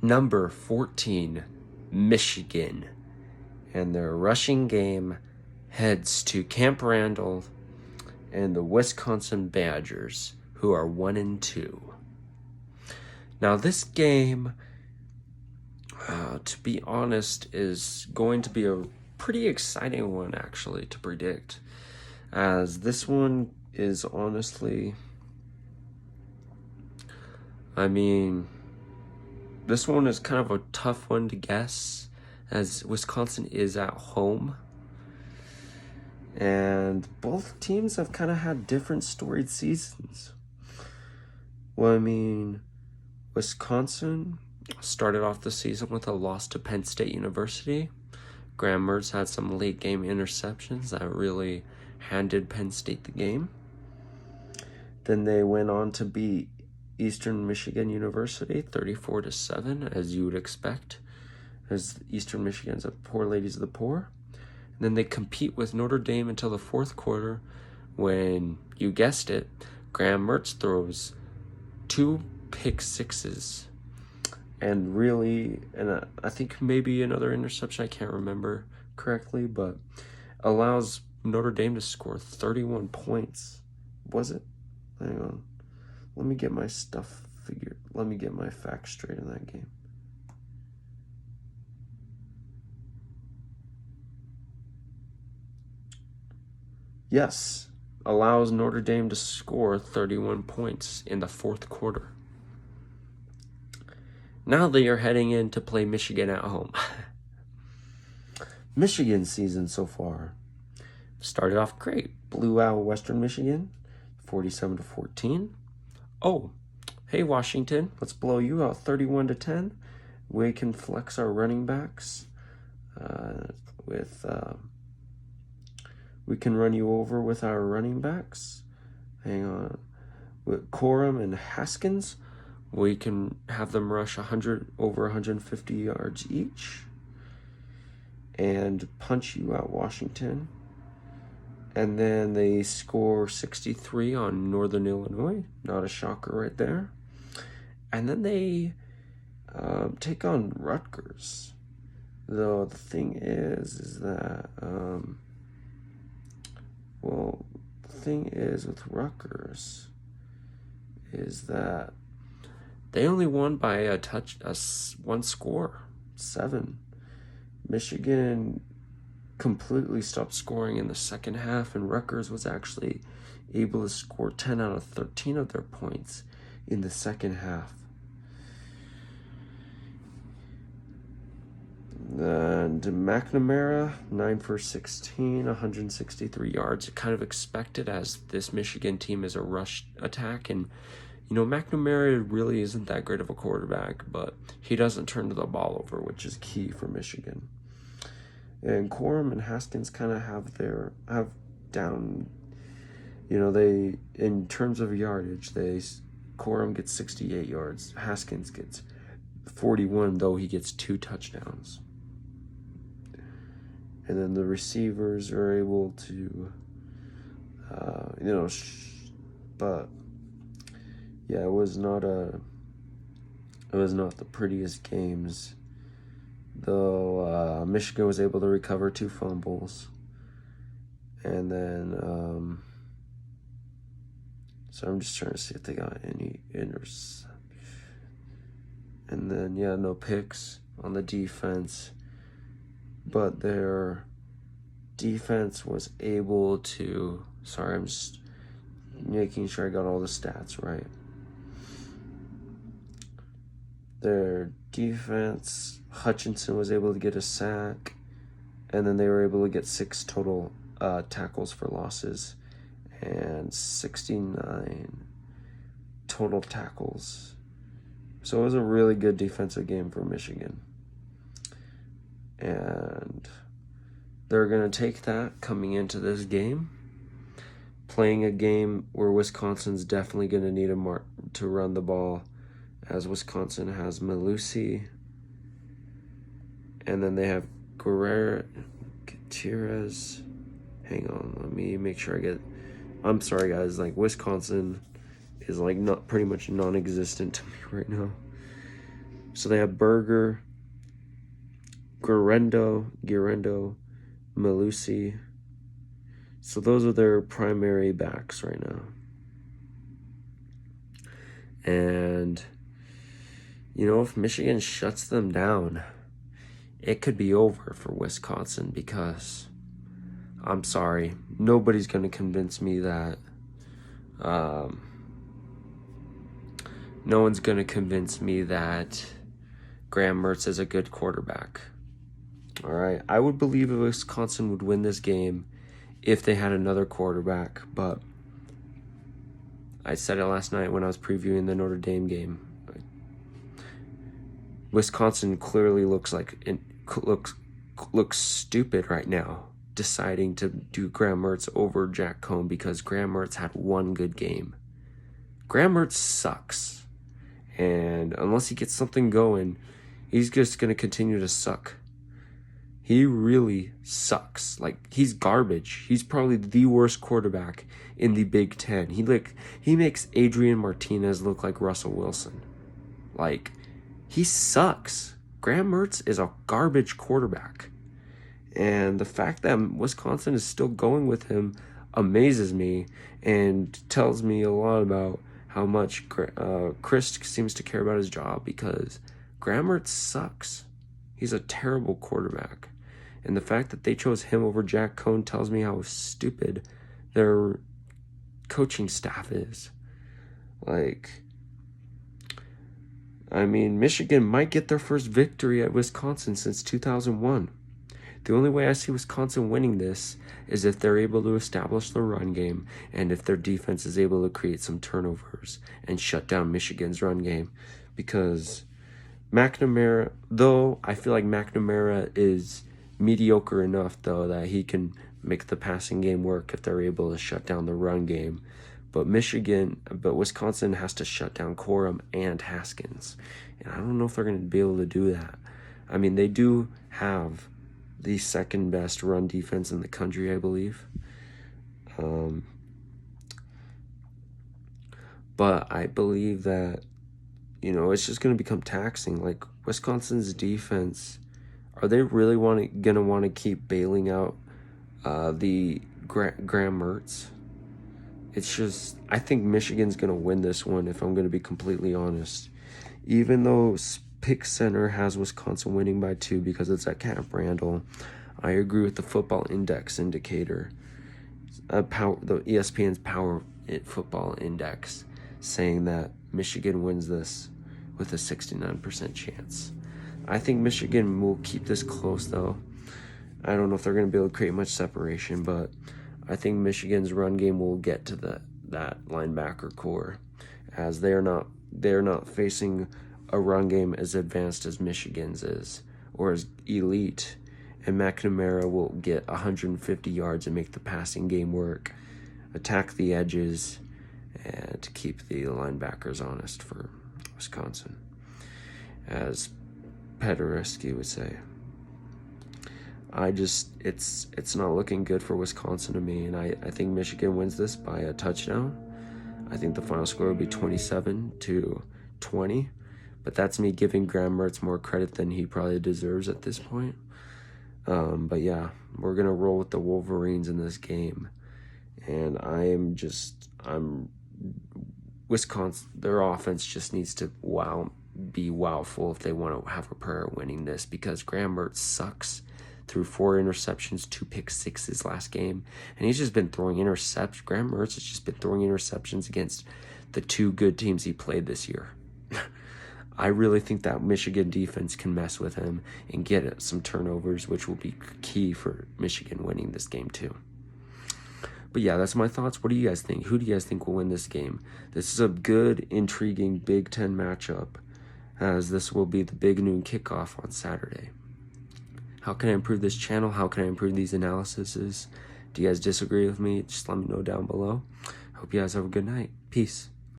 Number 14, Michigan. And their rushing game heads to Camp Randall and the Wisconsin Badgers, who are 1-2. Now this game, to be honest, is going to be a pretty exciting one actually to predict, as this one is honestly, this one is kind of a tough one to guess, as Wisconsin is at home. And both teams have kind of had different storied seasons. Well, Wisconsin started off the season with a loss to Penn State University. Graham Mertz had some late game interceptions that really handed Penn State the game. Then they went on to beat Eastern Michigan University 34-7, as you would expect, as Eastern Michigan's the poor ladies of the poor. And then they compete with Notre Dame until the fourth quarter, when, you guessed it, Graham Mertz throws 2 pick sixes, and I think maybe another interception, I can't remember correctly, but allows Notre Dame to score 31 points. Was it? Hang on. Let me get my stuff figured. Let me get my facts straight in that game. Yes, allows Notre Dame to score 31 points in the fourth quarter. Now they are heading in to play Michigan at home. Michigan season so far started off great. Blew out Western Michigan 47-14. Oh, hey Washington, let's blow you out 31-10. We can flex our running backs we can run you over with our running backs. Hang on. With Corum and Haskins, we can have them rush over 150 yards each and punch you out, Washington. And then they score 63 on Northern Illinois. Not a shocker right there. And then they take on Rutgers. Though the thing is that, the thing is with Rutgers is that they only won by one score, 7. Michigan completely stopped scoring in the second half, and Rutgers was actually able to score 10 out of 13 of their points in the second half. And McNamara, 9 for 16, 163 yards. Kind of expected, as this Michigan team is a rush attack, and McNamara really isn't that great of a quarterback, but he doesn't turn the ball over, which is key for Michigan. And Corum and Haskins kind of have down, they, in terms of yardage, Corum gets 68 yards. Haskins gets 41, though he gets 2 touchdowns. And then the receivers are able to, but yeah, it was not the prettiest games, though. Michigan was able to recover 2 fumbles, and then so I'm just trying to see if they got any interceptions. And then no picks on the defense, but their defense was able to. Sorry, I'm just making sure I got all the stats right. Their defense, Hutchinson was able to get a sack, and then they were able to get 6 total tackles for losses and 69 total tackles. So it was a really good defensive game for Michigan. And they're going to take that coming into this game, playing a game where Wisconsin's definitely going to need to run the ball, as Wisconsin has Malusi, and then they have Guerrero, Gutierrez. Hang on, let me make sure I'm sorry guys, Wisconsin is not pretty much non-existent to me right now. So they have Berger, Guerrero, Malusi. So those are their primary backs right now. And, if Michigan shuts them down, it could be over for Wisconsin, because I'm sorry, nobody's going to convince me that no one's going to convince me that Graham Mertz is a good quarterback. All right, I would believe if Wisconsin would win this game if they had another quarterback, but I said it last night when I was previewing the Notre Dame game. Wisconsin clearly looks stupid right now, deciding to do Graham Mertz over Jack Cohn because Graham Mertz had one good game. Graham Mertz sucks, and unless he gets something going, he's just going to continue to suck. He really sucks. He's garbage. He's probably the worst quarterback in the Big Ten. He makes Adrian Martinez look like Russell Wilson. He sucks. Graham Mertz is a garbage quarterback. And the fact that Wisconsin is still going with him amazes me and tells me a lot about how much Chris seems to care about his job, because Graham Mertz sucks. He's a terrible quarterback. And the fact that they chose him over Jack Cohn tells me how stupid their coaching staff is. Michigan might get their first victory at Wisconsin since 2001. The only way I see Wisconsin winning this is if they're able to establish the run game and if their defense is able to create some turnovers and shut down Michigan's run game. Because McNamara, though I feel like McNamara is mediocre enough, though, that he can make the passing game work if they're able to shut down the run game. But Wisconsin has to shut down Corum and Haskins. And I don't know if they're going to be able to do that. They do have the second best run defense in the country, I believe. But I believe that, it's just going to become taxing. Wisconsin's defense, are they really going to want to keep bailing out the Graham Mertz? It's just, I think Michigan's going to win this one, if I'm going to be completely honest. Even though Pick Center has Wisconsin winning by 2 because it's at Camp Randall, I agree with the Football Index indicator, the ESPN's Power Football Index, saying that Michigan wins this with a 69% chance. I think Michigan will keep this close, though. I don't know if they're going to be able to create much separation, but I think Michigan's run game will get to that linebacker core, as they're not facing a run game as advanced as Michigan's is, or as elite, and McNamara will get 150 yards and make the passing game work, attack the edges, and to keep the linebackers honest for Wisconsin, as Pedersky would say. It's not looking good for Wisconsin to me, and I think Michigan wins this by a touchdown. I think the final score will be 27-20, but that's me giving Graham Mertz more credit than he probably deserves at this point. But yeah, we're gonna roll with the Wolverines in this game, and Wisconsin, their offense just needs to be wowful if they want to have a prayer at winning this, because Graham Mertz sucks. Threw 4 interceptions, 2 pick sixes last game, and he's just been throwing interceptions. Graham Mertz has just been throwing interceptions against the 2 good teams he played this year. I really think that Michigan defense can mess with him and get some turnovers, which will be key for Michigan winning this game too. But yeah, that's my thoughts. What do you guys think? Who do you guys think will win this game? This is a good, intriguing Big Ten matchup, as this will be the big noon kickoff on Saturday. How can I improve this channel? How can I improve these analyses? Do you guys disagree with me? Just let me know down below. Hope you guys have a good night. Peace.